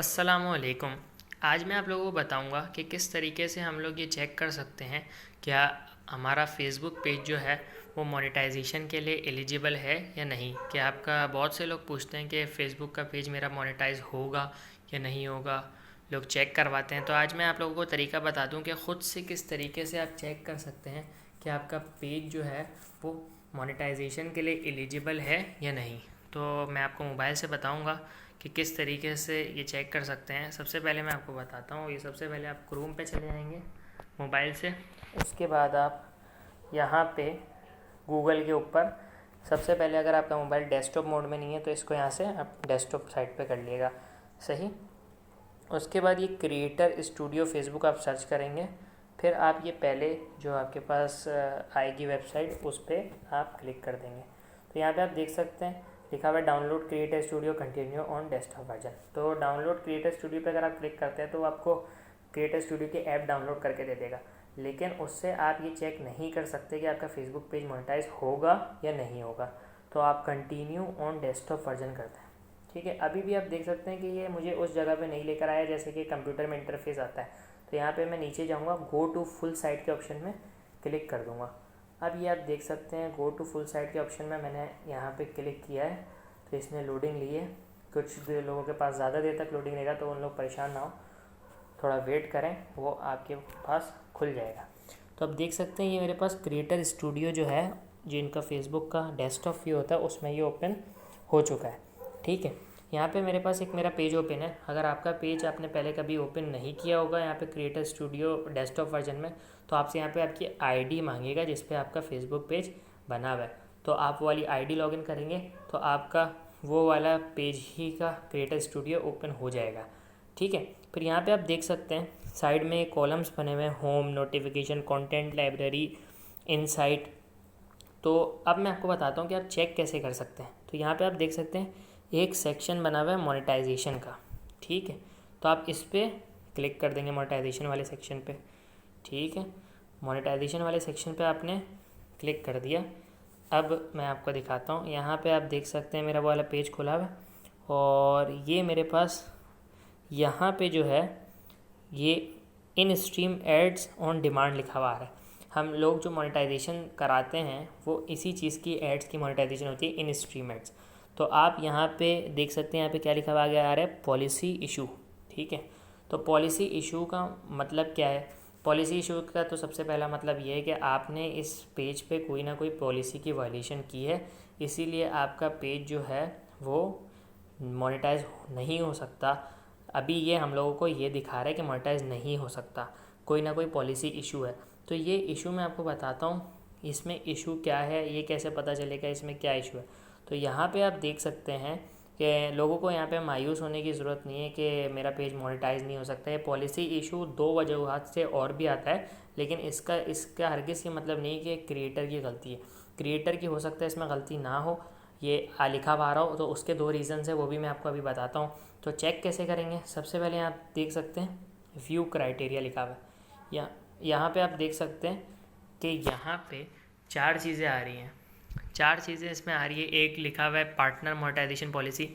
अस्सलामुअलैकुम। आज मैं आप लोगों को बताऊंगा कि किस तरीके से हम लोग ये चेक कर सकते हैं क्या हमारा फेसबुक पेज जो है वो मोनेटाइजेशन के लिए एलिजिबल है या नहीं। कि आपका बहुत से लोग पूछते हैं कि फ़ेसबुक का पेज मेरा मोनेटाइज होगा या नहीं होगा, लोग चेक करवाते हैं। तो आज मैं आप लोगों को तरीका बता दूं कि ख़ुद से किस तरीके से आप चेक कर सकते हैं कि आपका पेज जो है वो मोनेटाइजेशन के लिए एलिजिबल है या नहीं। तो मैं आपको मोबाइल से बताऊंगा कि किस तरीके से ये चेक कर सकते हैं। सबसे पहले मैं आपको बताता हूँ, ये सबसे पहले आप क्रोम पे चले जाएंगे मोबाइल से। उसके बाद आप यहाँ पे गूगल के ऊपर सबसे पहले, अगर आपका मोबाइल डेस्कटॉप मोड में नहीं है तो इसको यहाँ से आप डेस्कटॉप साइट पे कर लिएगा, सही। उसके बाद ये क्रिएटर स्टूडियो फेसबुक आप सर्च करेंगे। फिर आप ये पहले जो आपके पास आएगी वेबसाइट, उस पर आप क्लिक कर देंगे। तो यहाँ पे आप देख सकते हैं लिखा हुआ है download creator studio continue on desktop version. तो डाउनलोड क्रिएटर स्टूडियो पे अगर आप क्लिक करते हैं तो आपको क्रिएटर स्टूडियो की ऐप डाउनलोड करके दे देगा, लेकिन उससे आप ये चेक नहीं कर सकते कि आपका फेसबुक पेज मोनेटाइज होगा या नहीं होगा। तो आप कंटिन्यू ऑन डेस्कटॉप वर्जन करते हैं, ठीक है। अभी भी आप देख सकते हैं कि ये मुझे उस जगह पे नहीं लेकर आया जैसे कि कंप्यूटर में इंटरफेस आता है। तो यहाँ पे मैं नीचे जाऊँगा, गो टू फुल साइट के ऑप्शन में क्लिक कर दूँगा। अब ये आप देख सकते हैं गो टू फुल साइट के ऑप्शन में मैंने यहाँ पे क्लिक किया है, तो इसने लोडिंग ली है। कुछ लोगों के पास ज़्यादा देर तक लोडिंग लेगा, तो उन लोग परेशान ना हो, थोड़ा वेट करें, वो आपके पास खुल जाएगा। तो अब देख सकते हैं ये मेरे पास क्रिएटर स्टूडियो जो है, जो इनका फेसबुक का डेस्कटॉप व्यू होता है, उसमें ये ओपन हो चुका है, ठीक है। यहाँ पे मेरे पास एक मेरा पेज ओपन है। अगर आपका पेज आपने पहले कभी ओपन नहीं किया होगा यहाँ पे क्रिएटर स्टूडियो डेस्कटॉप वर्जन में, तो आपसे यहाँ पे आपकी आईडी मांगेगा जिस पे आपका फेसबुक पेज बना हुआ है। तो आप वो वाली आईडी लॉगिन करेंगे तो आपका वो वाला पेज ही का क्रिएटर स्टूडियो ओपन हो जाएगा, ठीक है। फिर यहाँ पे आप देख सकते हैं साइड में कॉलम्स बने हुए हैं, home, notification, content, library, insight. तो अब मैं आपको बताता हूँ कि आप चेक कैसे कर सकते हैं। तो यहाँ पे आप देख सकते हैं एक सेक्शन बना हुआ है मोनेटाइजेशन का, ठीक है। तो आप इस पर क्लिक कर देंगे मोनेटाइजेशन वाले सेक्शन पे, ठीक है। मोनेटाइजेशन वाले सेक्शन पे आपने क्लिक कर दिया। अब मैं आपको दिखाता हूँ, यहाँ पे आप देख सकते हैं मेरा वाला पेज खुला हुआ है और ये मेरे पास यहाँ पे जो है ये in stream ads on demand लिखा हुआ है। हम लोग जो मोनेटाइजेशन कराते हैं वो इसी चीज़ की एड्स की मोनेटाइजेशन होती है, इन स्ट्रीम एड्स। तो आप यहाँ पे देख सकते हैं यहाँ पे क्या लिखा हुआ आ रहा है, पॉलिसी इशू, ठीक है। तो पॉलिसी इशू का मतलब क्या है? पॉलिसी इशू का तो सबसे पहला मतलब ये है कि आपने इस पेज पे कोई ना कोई पॉलिसी की वायलेशन की है, इसीलिए आपका पेज जो है वो मोनेटाइज नहीं हो सकता। अभी ये हम लोगों को ये दिखा रहा है कि मोनेटाइज नहीं हो सकता, कोई ना कोई पॉलिसी इशू है। तो ये इशू मैं आपको बताता हूँ, इसमें इशू क्या है, ये कैसे पता चलेगा इसमें क्या इशू है। तो यहाँ पे आप देख सकते हैं कि लोगों को यहाँ पे मायूस होने की ज़रूरत नहीं है कि मेरा पेज मोनेटाइज नहीं हो सकता है। पॉलिसी इशू दो वजूहत से और भी आता है, लेकिन इसका हरगिज़ ये मतलब नहीं कि क्रिएटर की गलती है। क्रिएटर की हो सकता है इसमें गलती ना हो, ये लिखा आ रहा हो, तो उसके दो रीज़न्स है, वो भी मैं आपको अभी बताता हूँ। तो चेक कैसे करेंगे? सबसे पहले आप देख सकते हैं व्यू क्राइटेरिया लिखा हुआ है, यहाँ पे आप देख सकते हैं कि यहाँ पे चार चीज़ें आ रही हैं। चार चीज़ें इसमें आ रही है। एक लिखा हुआ है पार्टनर मोनेटाइजेशन पॉलिसी,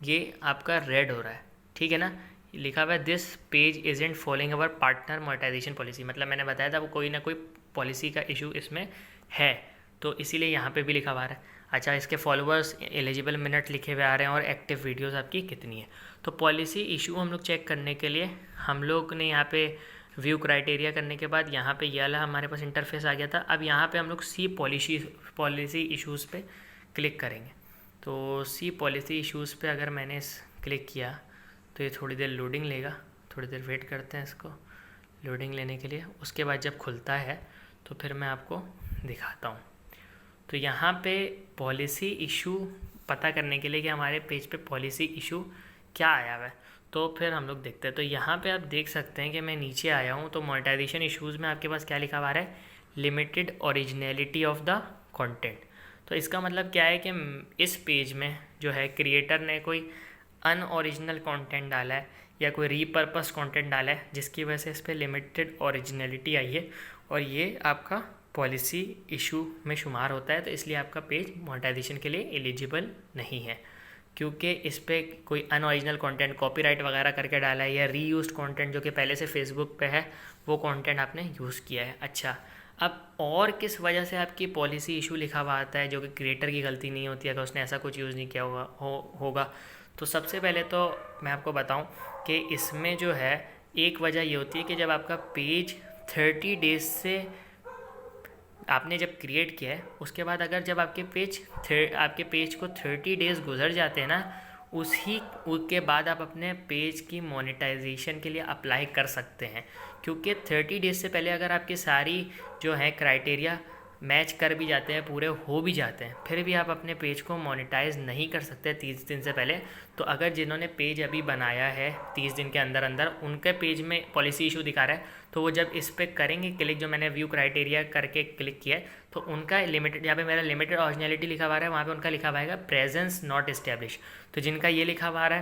ये आपका रेड हो रहा है, ठीक है ना। लिखा हुआ है this page isn't following our partner monetisation policy, मतलब मैंने बताया था वो कोई ना कोई पॉलिसी का इशू इसमें है, तो इसीलिए यहाँ पे भी लिखा हुआ है। अच्छा, इसके फॉलोअर्स, एलिजिबल मिनट लिखे हुए आ रहे हैं और एक्टिव वीडियोस आपकी कितनी है। तो पॉलिसी इशू हम लोग चेक करने के लिए हम लोग ने यहाँ पे व्यू क्राइटेरिया करने के बाद यहाँ पे ये वाला हमारे पास इंटरफेस आ गया था। अब यहाँ पे हम लोग सी पॉलिसी इशूज़ पे क्लिक करेंगे। तो सी पॉलिसी इशूज़ पे अगर मैंने क्लिक किया तो ये थोड़ी देर लोडिंग लेगा, थोड़ी देर वेट करते हैं इसको लोडिंग लेने के लिए। उसके बाद जब खुलता है तो फिर मैं आपको दिखाता हूँ। तो यहाँ पे पॉलिसी इशू पता करने के लिए कि हमारे पेज पे पॉलिसी इशू क्या आया हुआ है, तो फिर हम लोग देखते हैं। तो यहाँ पे आप देख सकते हैं कि मैं नीचे आया हूँ, तो मोनेटाइजेशन इश्यूज़ में आपके पास क्या लिखा हुआ है, limited originality of the content. तो इसका मतलब क्या है कि इस पेज में जो है क्रिएटर ने कोई अनओरिजिनल कंटेंट डाला है या कोई रीपर्पस कंटेंट डाला है, जिसकी वजह से इस पर लिमिटेड ओरिजिनलिटी आई है और ये आपका पॉलिसी इशू में शुमार होता है। तो इसलिए आपका पेज मोनेटाइजेशन के लिए एलिजिबल नहीं है, क्योंकि इस पे कोई अनओरिजिनल कंटेंट कॉपीराइट वगैरह करके डाला है या रीयूज्ड कंटेंट जो कि पहले से फेसबुक पे है वो कंटेंट आपने यूज़ किया है। अच्छा, अब और किस वजह से आपकी पॉलिसी इशू लिखा हुआ आता है जो कि क्रिएटर की गलती नहीं होती अगर उसने ऐसा कुछ यूज़ नहीं किया होगा। तो सबसे पहले तो मैं आपको बताऊं कि इसमें जो है एक वजह ये होती है कि जब आपका पेज 30 डेज से आपने जब क्रिएट किया है उसके बाद अगर जब आपके पेज को 30 डेज़ गुजर जाते हैं ना, उसके बाद आप अपने पेज की मोनेटाइजेशन के लिए अप्लाई कर सकते हैं। क्योंकि 30 डेज़ से पहले अगर आपकी सारी जो है क्राइटेरिया मैच कर भी जाते हैं, पूरे हो भी जाते हैं, फिर भी आप अपने पेज को मोनेटाइज नहीं कर सकते 30 दिन से पहले। तो अगर जिन्होंने पेज अभी बनाया है 30 दिन के अंदर अंदर उनके पेज में पॉलिसी इशू दिखा रहा है, तो वो जब इस पर करेंगे क्लिक, जो मैंने व्यू क्राइटेरिया करके क्लिक किया है, तो उनका लिमिटेड, यहाँ पे मेरा लिमिटेड ओरिजिनलिटी लिखा हुआ है, वहाँ पे उनका लिखा हुआ है प्रेजेंस नॉट इस्टेब्लिश। तो जिनका ये लिखा हुआ है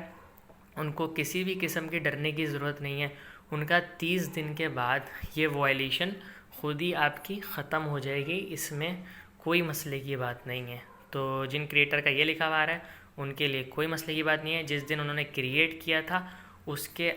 उनको किसी भी किस्म की डरने की ज़रूरत नहीं है। उनका 30 दिन के बाद ये वायलेशन खुद ही आपकी ख़त्म हो जाएगी, इसमें कोई मसले की बात नहीं है। तो जिन क्रिएटर का ये लिखा हुआ है उनके लिए कोई मसले की बात नहीं है। जिस दिन उन्होंने क्रिएट किया था उसके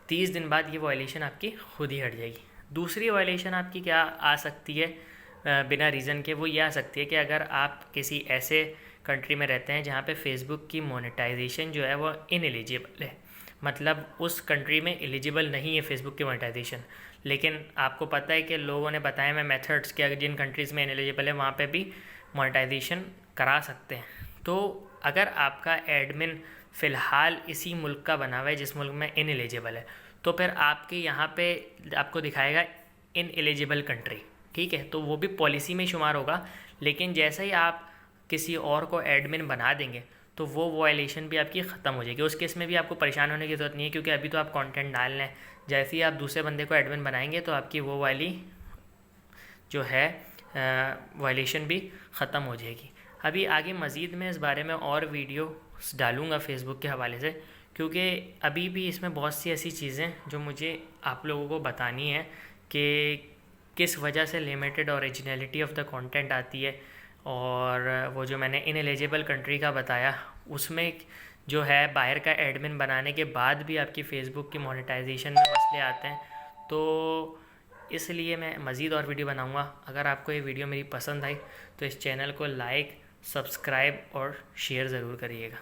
30 दिन बाद ये वायलेशन आपकी खुद ही हट जाएगी। दूसरी वायलेशन आपकी क्या आ सकती है बिना रीज़न के, वो ये आ सकती है कि अगर आप किसी ऐसे कंट्री में रहते हैं जहाँ पे फेसबुक की मोनेटाइजेशन जो है वो इनएलिजिबल है, मतलब उस कंट्री में एलिजिबल नहीं है फेसबुक की मोनेटाइजेशन, लेकिन आपको पता है कि लोगों ने बताया मैं मेथड्स कि अगर जिन कंट्रीज़ में इनएलिजिबल है वहाँ पे भी मोनेटाइजेशन करा सकते हैं। तो अगर आपका एडमिन फ़िलहाल इसी मुल्क का बना हुआ है जिस मुल्क में इनएलिजिबल है, तो फिर आपके यहाँ पे आपको दिखाएगा इनएलिजिबल कंट्री, ठीक है, तो वो भी पॉलिसी में शुमार होगा। लेकिन जैसे ही आप किसी और को एडमिन बना देंगे तो वो वायलेशन भी आपकी ख़त्म हो जाएगी। उस केस में भी आपको परेशान होने की ज़रूरत नहीं है, क्योंकि अभी तो आप कंटेंट डाल रहे हैं, जैसे ही आप दूसरे बंदे को एडमिन बनाएंगे तो आपकी वो वाली जो है वायलेशन भी ख़त्म हो जाएगी। अभी आगे मज़ीद मैं इस बारे में और वीडियो डालूँगा फेसबुक के हवाले से, क्योंकि अभी भी इसमें बहुत सी ऐसी चीज़ें जो मुझे आप लोगों को बतानी है कि किस वजह से limited originality of the content आती है। और वो जो मैंने इनएलिजिबल कंट्री का बताया उसमें जो है बाहर का एडमिन बनाने के बाद भी आपकी फ़ेसबुक की मोनेटाइजेशन में मसले आते हैं। तो इसलिए मैं मज़ीद और वीडियो बनाऊंगा। अगर आपको ये वीडियो मेरी पसंद आई तो इस चैनल को लाइक, सब्सक्राइब और शेयर ज़रूर करिएगा।